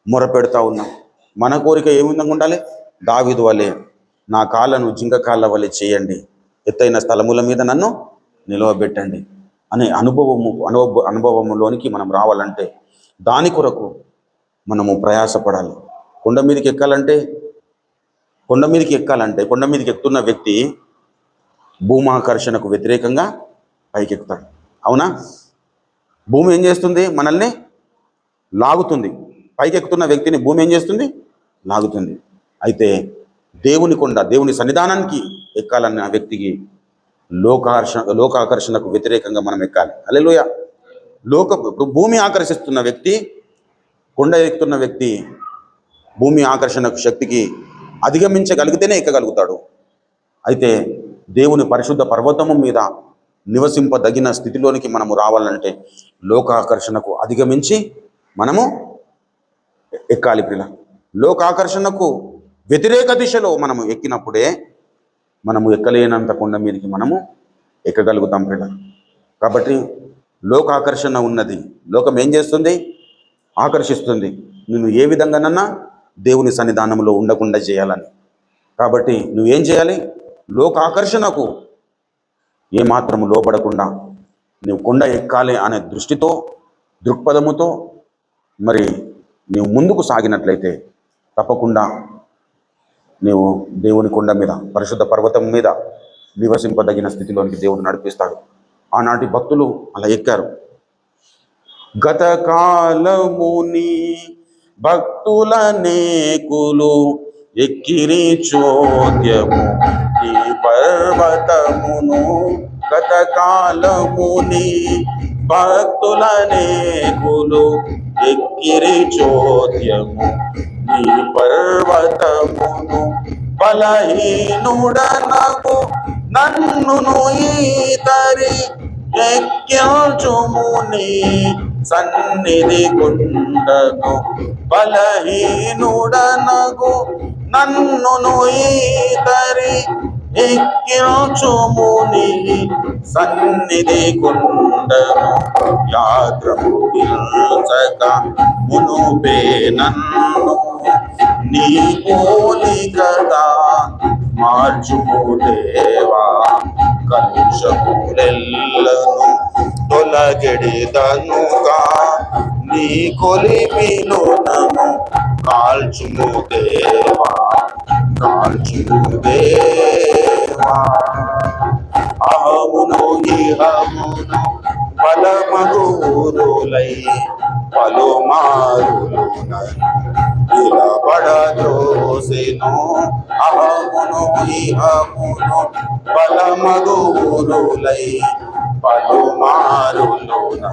[SPEAKER 1] మొరపెడతా ఉన్నాం. మన కోరిక ఏ విధంగా ఉండాలి? దావీదు వలె నా కాళ్ళను జింక కాళ్ళ వలె చేయండి, ఎత్తైన స్థలముల మీద నన్ను నిలవబెట్టండి అనే అనుభవములోనికి మనం రావాలంటే దాని కొరకు మనము ప్రయాసపడాలి. కొండ మీదకి ఎక్కాలంటే కొండ మీదకి ఎక్కుతున్న వ్యక్తి భూమాకర్షణకు వ్యతిరేకంగా పైకెక్కుతాడు. అవునా? భూమి ఏం చేస్తుంది? మనల్ని లాగుతుంది. పైకెక్కుతున్న వ్యక్తిని భూమి ఏం చేస్తుంది? లాగుతుంది. అయితే దేవుని కొండ, దేవుని సన్నిధానానికి ఎక్కాలన్న వ్యక్తికి లోకాకర్షణకు వ్యతిరేకంగా మనం ఎక్కాలి. హల్లెలూయా. భూమి ఆకర్షిస్తున్న వ్యక్తి, కొండ ఎక్కుతున్న వ్యక్తి భూమి ఆకర్షణ శక్తికి అధిగమించగలిగితేనే ఎక్కగలుగుతాడు. అయితే దేవుని పరిశుద్ధ పర్వతము మీద నివసింపదగిన స్థితిలోనికి మనము రావాలంటే లోకాకర్షణకు అధిగమించి మనము ఎక్కాలి. ప్రియుల, లోకాకర్షణకు వ్యతిరేక దిశలో మనము ఎక్కినప్పుడే మనము ఎక్కలేనంత కొండ మీదకి మనము ఎక్కగలుగుతాం ప్రియుల. కాబట్టి లోకాకర్షణ ఉన్నది. లోకం ఏం చేస్తుంది? ఆకర్షిస్తుంది నిన్ను ఏ విధంగానన్నా దేవుని సన్నిధానంలో ఉండకుండా చేయాలని. కాబట్టి నువ్వేం చేయాలి? లోకాకర్షణకు ఏమాత్రము లోపడకుండా నువ్వు కొండ ఎక్కాలి అనే దృక్పథముతో మరి నీవు ముందుకు సాగినట్లయితే తప్పకుండా నీవు దేవుని కొండ మీద, పరిశుద్ధ పర్వతం మీద నివసింపదగిన స్థితిలోనికి దేవుడు నడిపిస్తాడు. ఆనాటి భక్తులు అలా ఎక్కారు. గత కాలముని భక్తులనేకులు ఎక్కిరి చోద్యము ఈ పర్వతమును. గత కాలముని భక్తులనేకులు ఎక్కిరి చోద్యము ఈ పర్వతమును. బలహీనుడనగు నన్నును ఈతరి ఎక్కించుముని సన్నిధి గుండను. బలహీనుడనగు నన్నును ఈతరి ఎక్కించుముని సన్నిధి గుండను. యాత్రము గిల్చక మునుపే నన్ను నీ పోలికగా మార్చుము దేవా. కలుషములెల్లను తొలగెడిదనుగా నీ కొలిమిలో నన్ను కాల్చుము దేవా, కాల్చుము దేవా. అహమును ఇహమును బలమగురులై పలుమారులునను ఇలా పడద్రోసెను. అహమును ఇహమును బలమగురులై పలుమారులునను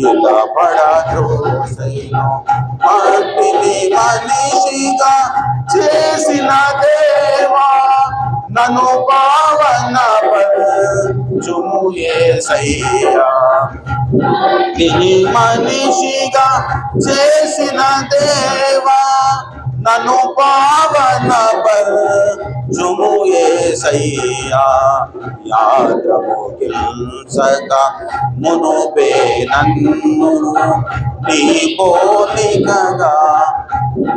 [SPEAKER 1] ఇలా పడద్రోసెను. మట్టిని మనిషిగా చేసిన దేవా, నన్ను పావన పరచుము యేసయ్యా. నీ మనిషిగా చేసిన దేవా, నన్ను పావన పరచుము యేసయ్యా. యాత్రము గిల్చక మునుపే నన్ను నీ పోలికగా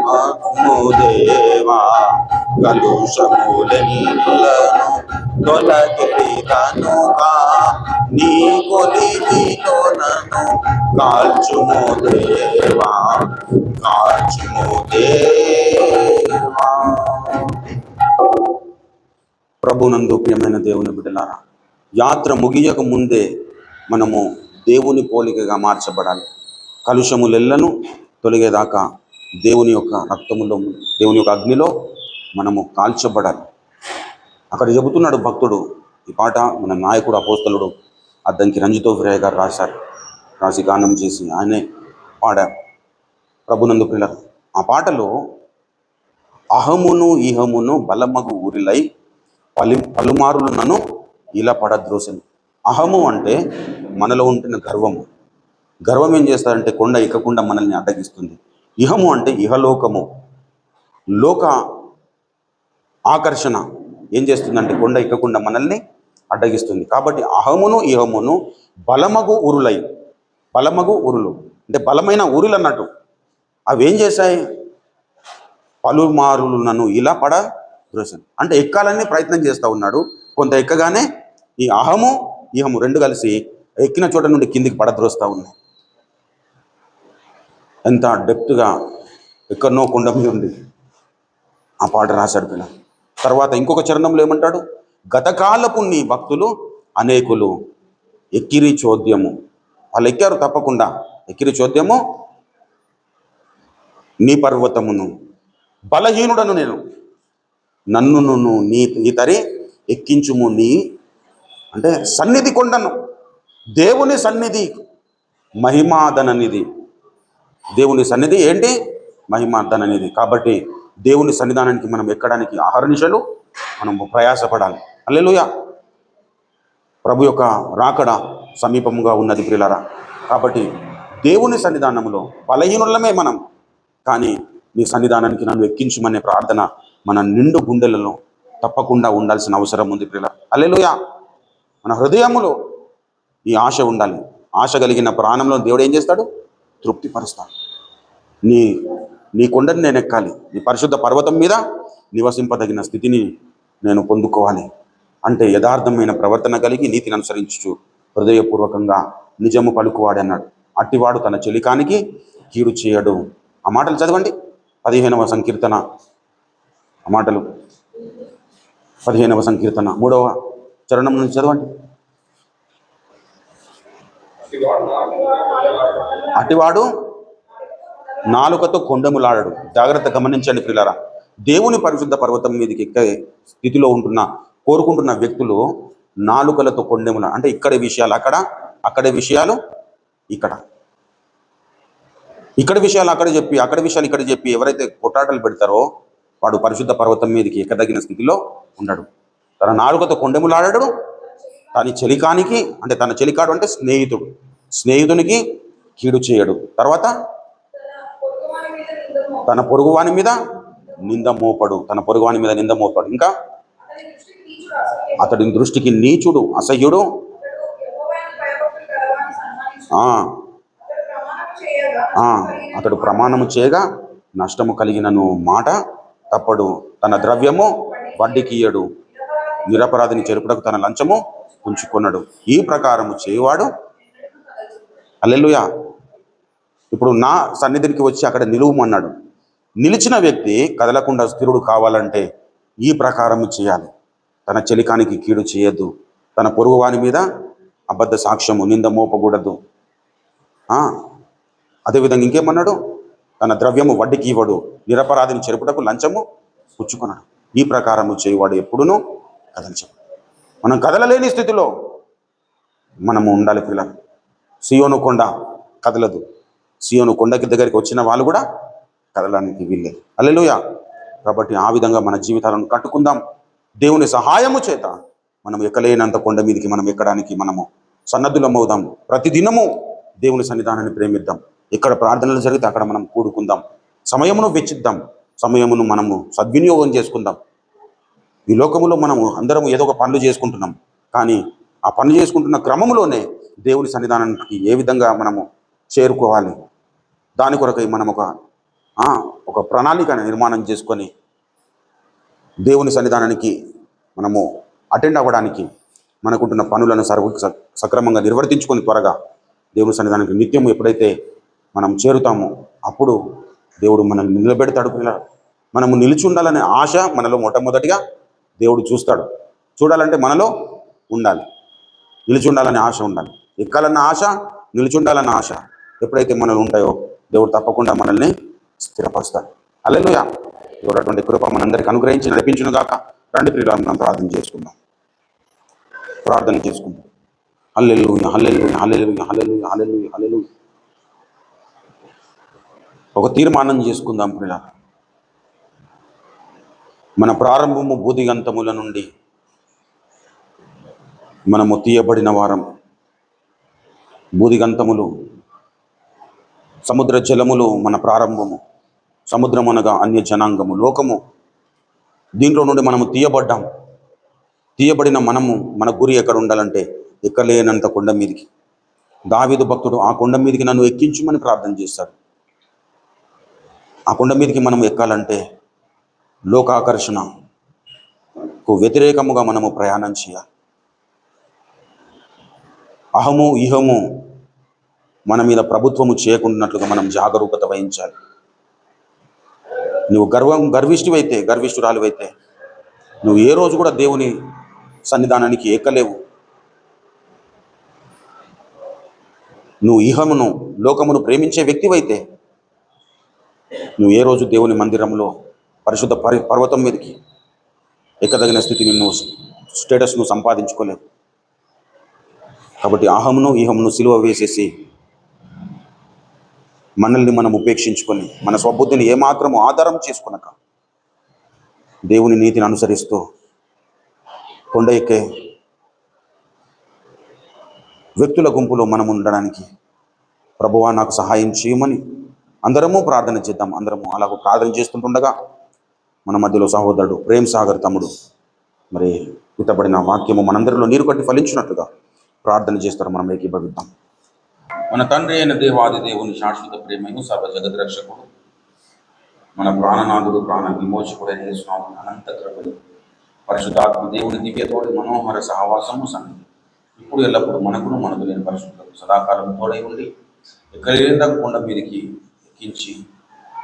[SPEAKER 1] మార్చుము దేవా. కలుషములెల్లను తొలగిడిదనుగా నీ కొలిమిలో నన్ను కాల్చుము దేవా, కాల్చుము దేవా. ప్రభునందు ప్రియమైన దేవుని బిడ్డలారా, యాత్ర ముగియక ముందే మనము దేవుని పోలికగా మార్చబడాలి. కలుషములెల్లను తొలగేదాకా దేవుని యొక్క రక్తములో, దేవుని యొక్క అగ్నిలో మనము కాల్చబడాలి. అక్కడ చెబుతున్నాడు భక్తుడు. ఈ పాట మన నాయకుడు అపోస్తలుడు అద్దంకి రంజితోఫిరయ్య గారు రాసి గానం చేసి ఆయనే పాడారు. ప్రభునందు పిల్లలు, ఆ పాటలో అహమును ఇహమును బలమగు ఊరిలై పలుమారులు నన్ను ఇలా పడద్రోసెను. అహము అంటే మనలో ఉంటున్న గర్వము. గర్వం ఏం చేస్తారంటే కొండ ఎక్కకుండా మనల్ని అడ్డగిస్తుంది. ఇహము అంటే ఇహలోకము. లోక ఆకర్షణ ఏం చేస్తుందంటే కొండ ఎక్కకుండా మనల్ని అడ్డగిస్తుంది. కాబట్టి అహమును ఇహమును బలమగు ఉరులు అంటే బలమైన ఊరులు అన్నట్టు. అవి ఏం చేశాయి? పలుమారులు నన్ను ఇలా పడద్రోసెను అంటే ఎక్కాలని ప్రయత్నం చేస్తూ ఉన్నాడు. కొంత ఎక్కగానే ఈ అహము ఇహము రెండు కలిసి ఎక్కిన చోట నుండి కిందికి పడద్రోస్తూ ఉన్నాయి. ఎంత డెప్త్గా ఎక్కడనో కొండ మీద ఉంది ఆ పాట రాశాడు పిల్ల. తర్వాత ఇంకొక చరణంలో ఏమంటాడు? గతకాలపు నీ భక్తులు అనేకులు ఎక్కిరి చోద్యము. వాళ్ళు ఎక్కారు తప్పకుండా. ఎక్కిరి చోద్యము నీ పర్వతమును, బలహీనుడను నేను, నన్నును నీ తరి ఎక్కించుము. నీ అంటే సన్నిధి కొండను, దేవుని సన్నిధి మహిమాధననిధి. దేవుని సన్నిధి ఏంటి? మహిమాధననిధి. కాబట్టి దేవుని సన్నిధానానికి మనం ఎక్కడానికి అహర్నిశలు మనం ప్రయాసపడాలి. హల్లెలూయా. ప్రభు యొక్క రాకడ సమీపంగా ఉన్నది ప్రియులారా. కాబట్టి దేవుని సన్నిధానంలో బలహీనులమే మనం, కానీ నీ సన్నిధానానికి నన్ను ఎక్కించుమనే ప్రార్థన మన నిండు గుండెలలో తప్పకుండా ఉండాల్సిన అవసరం ఉంది ప్రియులారా. హల్లెలూయా. మన హృదయములో ఈ ఆశ ఉండాలి. ఆశ కలిగిన ప్రాణంలో దేవుడు ఏం చేస్తాడు? తృప్తిపరుస్తాడు. నీ నీ కొండని నేను ఎక్కాలి, నీ పరిశుద్ధ పర్వతం మీద నివసింపదగిన స్థితిని నేను పొందుకోవాలి అంటే యథార్థమైన ప్రవర్తన కలిగి నీతిని అనుసరించు హృదయపూర్వకంగా నిజము పలుకువాడు అన్నాడు. అట్టివాడు తన చెలికానికి కీడు చేయడు. ఆ మాటలు చదవండి. 15వ సంకీర్తన ఆ మాటలు 15వ సంకీర్తన 3వ చరణం నుంచి చదవండి. అటివాడు నాలుకతో కొండములాడడు. జాగ్రత్త గమనించండి ప్రియులారా. దేవుని పరిశుద్ధ పర్వతం మీదకి ఎక్కే స్థితిలో కోరుకుంటున్న వ్యక్తులు నాలుకలతో కొండెముల అంటే ఇక్కడి విషయాలు అక్కడ, అక్కడి విషయాలు ఇక్కడ, ఇక్కడ విషయాలు అక్కడ చెప్పి, అక్కడ విషయాలు ఇక్కడ చెప్పి ఎవరైతే కొట్టాటలు పెడతారో వాడు పరిశుద్ధ పర్వతం మీదకి ఎక్కదగిన స్థితిలో ఉండడు. తన నాలుకతో కొండెములాడడు. తన చెలికానికి అంటే తన చెలికాడు అంటే స్నేహితుడు, స్నేహితునికి కీడు చేయడు. తర్వాత తన పొరుగువాని మీద నింద మోపడు. తన పొరుగువాని మీద నింద మోపడు. ఇంకా అతడి దృష్టికి నీచుడు, అసహ్యుడు, అతడు ప్రమాణము చేయగా నష్టము కలిగినను మాట తప్పడు. తన ద్రవ్యము వడ్డీకియ్యడు. నిరపరాధిని చెరుపుటకు తన లంచము ఉంచుకొనడు. ఈ ప్రకారము చేయవాడు. హల్లెలూయా. ఇప్పుడు నా సన్నిధికి వచ్చి అక్కడ నిలువమన్నాడు. నిలిచిన వ్యక్తి కదలకుండా స్థిరుడు కావాలంటే ఈ ప్రకారము చేయాలి. తన చెలికానికి కీడు చేయొద్దు. తన పొరుగువాని మీద అబద్ధ సాక్ష్యము నింద మోపకూడదు. అదేవిధంగా ఇంకేమన్నాడు? తన ద్రవ్యము వడ్డీకి ఇవ్వడు. నిరపరాధిని చెరుపుటకు లంచము పుచ్చుకున్నాడు. ఈ ప్రకారము చేయవాడు ఎప్పుడునూ కదల్చడు. మనం కదలలేని స్థితిలో మనము ఉండాలి పిల్లలు. సియోను కొండ కదలదు. సియోను కొండకి దగ్గరికి వచ్చిన వాళ్ళు కూడా కదలడానికి వీల్లేదు. హల్లెలూయా. కాబట్టి ఆ విధంగా మన జీవితాలను కట్టుకుందాం. దేవుని సహాయము చేత మనం ఎక్కలేనంత కొండ మీదకి మనం ఎక్కడానికి మనము సన్నద్ధులమవుదాం. ప్రతిదినము దేవుని సన్నిధానాన్ని ప్రేమిద్దాం. ఎక్కడ ప్రార్థనలు జరిగితే అక్కడ మనం కూడుకుందాం. సమయమును వెచ్చిద్దాం. సమయమును మనము సద్వినియోగం చేసుకుందాం. ఈ లోకములో మనము అందరము ఏదో ఒక పనులు చేసుకుంటున్నాం, కానీ ఆ పనులు చేసుకుంటున్న క్రమంలోనే దేవుని సన్నిధానానికి ఏ విధంగా మనము చేరుకోవాలి, దాని కొరకై మనం ఒక ప్రణాళిక నిర్మాణం చేసుకొని దేవుని సన్నిధానానికి మనము అటెండ్ అవ్వడానికి మనకుంటున్న పనులను సక్రమంగా నిర్వర్తించుకొని త్వరగా దేవుని సన్నిధానానికి నిత్యము ఎప్పుడైతే మనం చేరుతామో అప్పుడు దేవుడు మనల్ని నిలబెడతాడు. మనము నిలిచి ఉండాలనే ఆశ మనలో మొట్టమొదటిగా దేవుడు చూస్తాడు. చూడాలంటే మనలో ఉండాలి. నిలిచి ఉండాలనే ఆశ ఉండాలి. ఎక్కాలన్న ఆశ, నిలిచి ఉండాలన్న ఆశ ఎప్పుడైతే మనలో ఉంటాయో దేవుడు తప్పకుండా మనల్ని స్థిరపరుస్తాడు. హల్లెలూయా. దేవుడు అటువంటి కృప మనందరికీ అనుగ్రహించి నడిపించును గాక. రండి ప్రియులారా, మనం ప్రార్థన చేసుకుందాం. హల్లెలూయా, హల్లెలూయా, హల్లెలూయా, హల్లెలూయా, హల్లెలూయా, హల్లెలూయా. ఒక తీర్మానం చేసుకుందాం ప్రియులారా. మన ప్రారంభము బూదిగంతముల నుండి మనము తీయబడిన వారం. బూదిగంతములు సముద్ర జలములు మన ప్రారంభము. సముద్రం అనగా అన్య జనాంగము, లోకము. దీంట్లో నుండి మనము తీయబడ్డాం. తీయబడిన మనము మన గురి ఎక్కడ ఉండాలంటే ఎక్కలేనంత కొండ మీదికి. దావీదు భక్తుడు ఆ కొండ మీదికి నన్ను ఎక్కించుమని ప్రార్థన చేశాడు. ఆ కొండ మీదికి మనం ఎక్కాలంటే లోకాకర్షణకు వ్యతిరేకముగా మనము ప్రయాణం చేయాలి. అహము ఇహము మన మీద ప్రభుత్వము చేయకుండాట్లుగా మనం జాగరూకత వహించాలి. నువ్వు గర్విష్ఠురాలివైతే నువ్వు ఏ రోజు కూడా దేవుని సన్నిధానానికి ఎక్కలేవు. నువ్వు ఇహమును లోకమును ప్రేమించే వ్యక్తివైతే నువ్వు ఏ రోజు దేవుని మందిరంలో పరిశుద్ధ పర్వతం మీదకి ఎక్కదగిన స్థితిని స్టేటస్ను సంపాదించుకోలేవు. కాబట్టి అహమును ఇహమును సిలువ వేసేసి మనల్ని మనం ఉపేక్షించుకొని మన స్వబుద్ధిని ఏమాత్రము ఆధారం చేసుకునక దేవుని నీతిని అనుసరిస్తూ కొండ ఎక్కే వ్యక్తుల గుంపులో మనం ఉండడానికి ప్రభువా నాకు సహాయం చేయమని అందరము ప్రార్థన చేద్దాం. అందరము అలాగూ ప్రార్థన చేస్తుంటుండగా మన మధ్యలో సహోదరుడు ప్రేమ్ సాగర్ తమ్ముడు మరి విత్తబడిన వాక్యము మనందరిలో నీరు కట్టి ఫలించినట్లుగా ప్రార్థన చేస్తారు. మనం ఏకీభవిద్దాం. మన తండ్రి అయిన దేవాది దేవుని శాశ్వత ప్రేమను సర్వ జగద్రక్షకుడు మన ప్రాణనాథుడు ప్రాణ విమోచకుడైన యేసునాథుని అనంత కృపలు పరిశుద్ధాత్మ దేవుని దివ్యతోడి మనోహర సహవాసము సన్నిధి ఇప్పుడు ఎల్లప్పుడు మనకును మనకు లేని పరిశుద్ధులకు సదాకాలం తోడై ఉండి ఎక్కడ కొండ మీదకి ఎక్కించి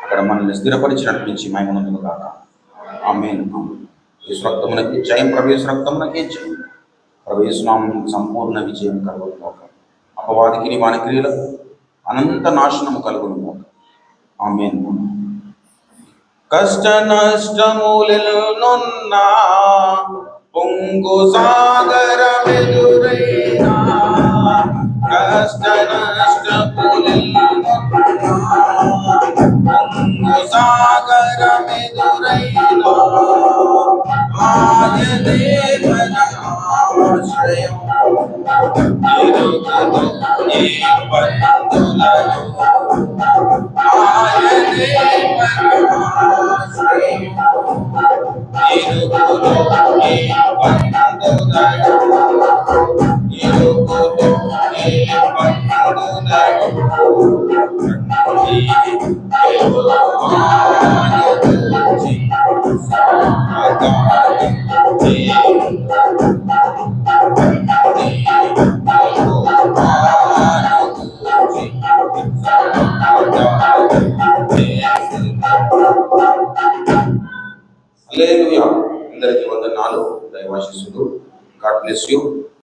[SPEAKER 1] అక్కడ మనల్ని స్థిరపరిచి నడిపించి మహిమనందును కాక ఆమేన్. యేసు రక్తమునకి జయం, ప్రవేశ రక్తమునకే జయం, ప్రవేశనామం సంపూర్ణ విజయం కలుగును కాక. అపవాదికి వాని క్రియలకు అనంత నాశనము కలుగును కాక. ఆమేన్. కష్ట నష్టములనున్నా పొంగు సాగరమెదురైనా కష్ట నష్టములనున్నా పొంగు సాగరమెదురైనా ఆయనే మన ఆశ్రయం ఇరుకును ఈ బంధులను ఆయనే మన ఆశ్రయం ఇరుకును ఈ బంధులను ఇరుకును ఈ హల్లెలూయా. అందరికీ వందనాలు. దైవాశీస్సులు. God bless you.